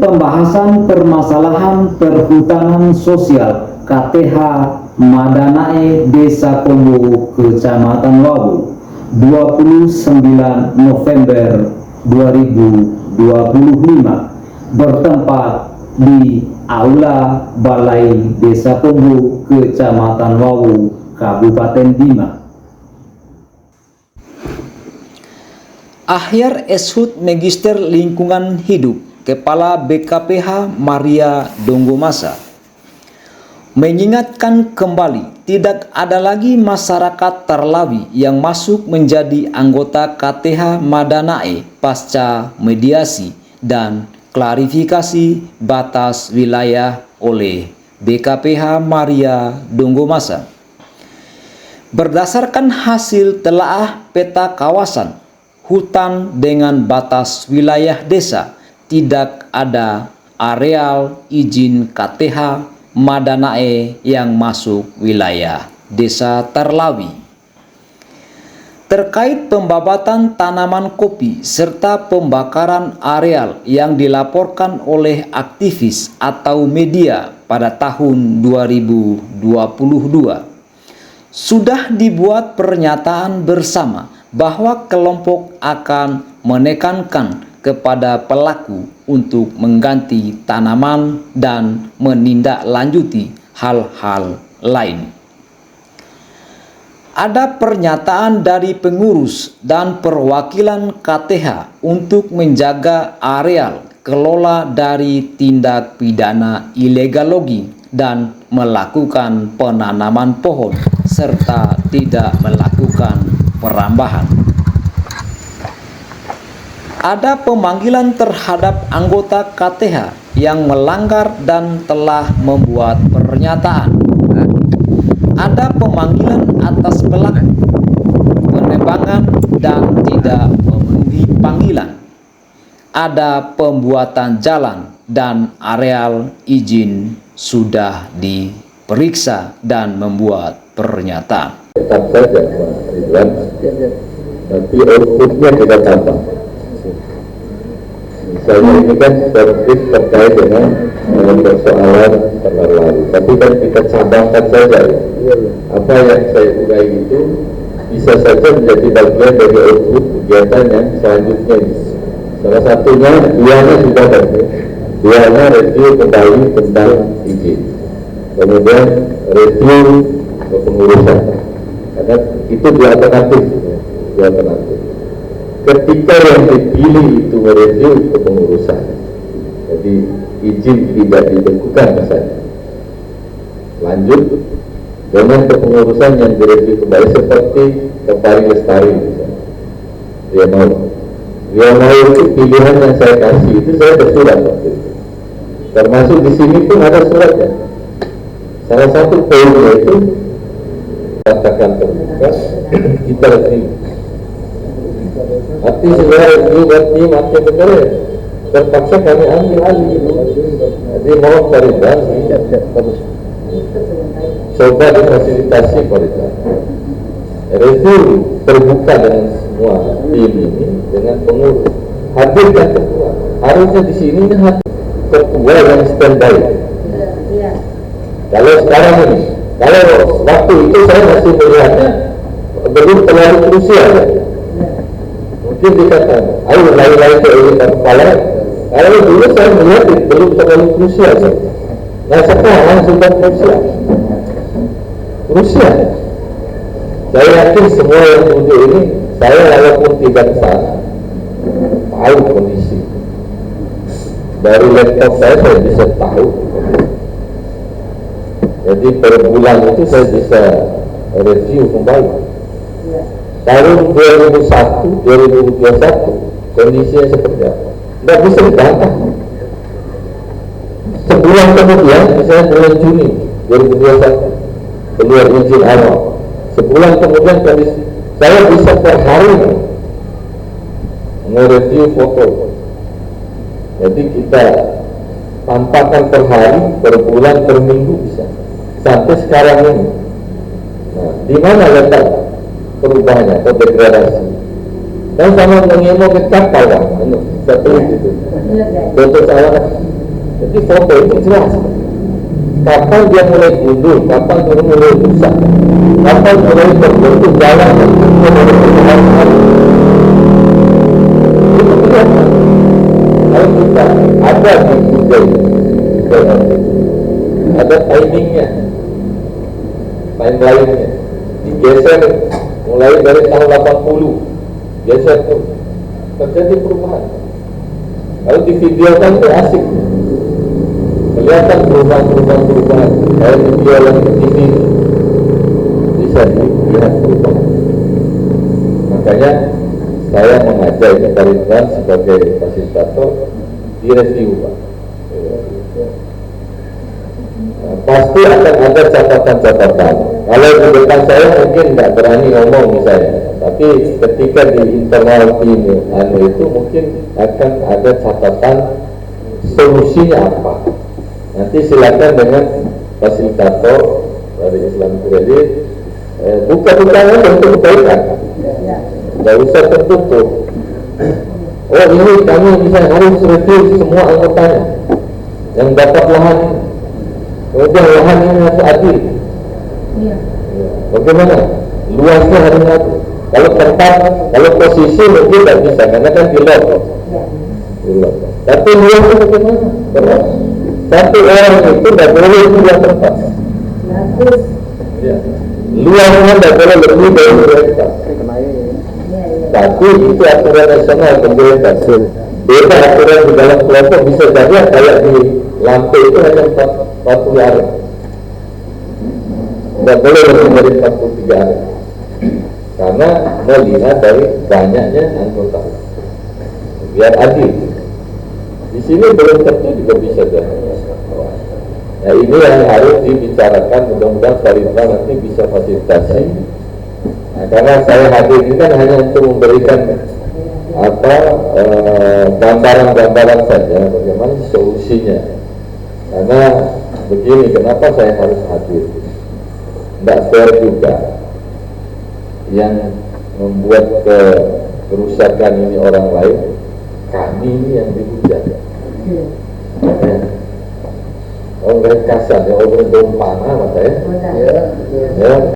pembahasan permasalahan perhutanan sosial KTH Madanae Desa Kombo, Kecamatan Wawu, 29 November 2025, bertempat di Aula Balai Desa Kombo, Kecamatan Wawu, Kabupaten Bima. Ahyar Eshut Magister Lingkungan Hidup, Kepala BKPH Maria Donggomasa, mengingatkan kembali tidak ada lagi masyarakat Tarlawi yang masuk menjadi anggota KTH Madanae pasca mediasi dan klarifikasi batas wilayah oleh BKPH Maria Donggomasa. Berdasarkan hasil telaah peta kawasan hutan dengan batas wilayah desa, tidak ada areal izin KTH Madanae yang masuk wilayah Desa Tarlawi. Terkait pembabatan tanaman kopi serta pembakaran areal yang dilaporkan oleh aktivis atau media pada tahun 2022, sudah dibuat pernyataan bersama bahwa kelompok akan menekankan kepada pelaku untuk mengganti tanaman dan menindaklanjuti hal-hal lain. Ada pernyataan dari pengurus dan perwakilan KTH untuk menjaga areal kelola dari tindak pidana illegal logging dan melakukan penanaman pohon serta tidak melakukan perambahan. Ada pemanggilan terhadap anggota KTH yang melanggar dan telah membuat pernyataan. Ada pemanggilan atas pelaku penembangan dan tidak memenuhi panggilan. Ada pembuatan jalan dan areal izin sudah diperiksa dan membuat pernyataan. Tetap saja Pak Ridwan, tapi outputnya kita tambah. Misalnya ini kan terkait dengan persoalan Tarlawi, tapi kan kita cabangkan saja ya. Apa yang saya urai itu bisa saja menjadi bagian dari output kegiatan yang selanjutnya. Salah satunya duanya sudah ada, duanya review kembali tentang izin, kemudian review kepengurusan. Karena itu dua alternatif. Ketika yang dipilih itu mereview kepengurusan, jadi izin tidak dibekukan misalnya, lanjut dengan kepengurusan yang direview kembali seperti Kepari Lestari misalnya, dia mau itu pilihan yang saya kasih itu saya bersurat waktu itu, termasuk di sini pun ada suratnya. Salah satu poinnya itu katakan terbuka, kita review. Arti sebenarnya review mati betul, terpaksa kami ambil alih. Jadi mohon Faridan coba difasilitasi Faridan. Review terbuka dengan semua tim ini dengan pengurus. Hadirkan ketua. Harusnya di sini ketua yang standby. Kalau sekarang ini, kalau waktu itu saya masih melihatnya belum terlalu krusial. Mungkin dikatakan, ayo lain-lain ke kepala. Kalau dulu saya melihat belum terlalu krusial. Nah sekarang sudah krusial. Saya yakin semua yang duduk ini, saya walaupun tidak kesana, tahu kondisi. Dari laptop saya bisa tahu. Jadi per bulan itu saya bisa review kembali. Tahun 2001, 2021 kondisinya seperti apa? Tidak bisa dibantah. Sebulan kemudian, misalnya bulan Juni 2021 keluar izin awal. Sebulan kemudian kondisi saya bisa per hari nge-review foto. Jadi kita tampakkan per hari, per bulan, per minggu bisa. Sampai sekarang ini. Nah, di mana letak perubahannya atau degradasi? Dan sama mengimu ke kapal lah, satelit itu. Bentuk salah. Jadi foto itu jelas. Kapan dia mulai gundul, kapan dia mulai rusak, kapan mulai berbentuk jalan, itu kelihatan. Kalau kita ada di budaya, ada timingnya, timeline-nya, digeser mulai dari tahun 80, geser tuh, terjadi perubahan. Kalau di videokan itu asik, kelihatan perubahan. Kalau di video yang di TV bisa dilihat perubahan. Makanya saya mengajak Pak Ridwan sebagai fasilitator direview, Pak. Pasti akan ada catatan-catatan. Kalau di depan saya mungkin nggak berani ngomong misalnya, tapi ketika di internal tim itu mungkin akan ada catatan solusinya apa. Nanti silakan dengan fasilitator dari Islam Kredit buka-bukanya untuk kebaikan, nggak usah tertutup. Oh ini kami misalnya harus review semua anggotanya yang dapat lahan. Kemudian lahan ini harus adil. Bagaimana? Luasnya harus adil. Kalau tempat, kalau posisi mungkin tidak bisa, karena kan di lot. Tapi luasnya bagaimana? Terus satu orang itu tidak boleh dua tempat. Luasnya tidak boleh lebih dari 2 hektar. Tapi itu aturan nasional pemerintah. Beda aturan di dalam kelompok bisa jadi kayak di Lampung itu hanya 40 area. Tidak boleh lebih dari 43 area. Karena melihat dari banyaknya anggota. Biar adil. Di sini belum tentu juga bisa jadi. Nah ini yang harus dibicarakan, mudah-mudahan Pak Ridwan nanti bisa fasilitasi. Nah, karena saya hadir ini kan hanya untuk memberikan gambaran-gambaran saja bagaimana solusinya. Karena begini, kenapa saya harus hadir? Tidak fair juga yang membuat kerusakan ini orang lain, kami ini yang dihujat. Orang kasar ya, orang dom panah, ya.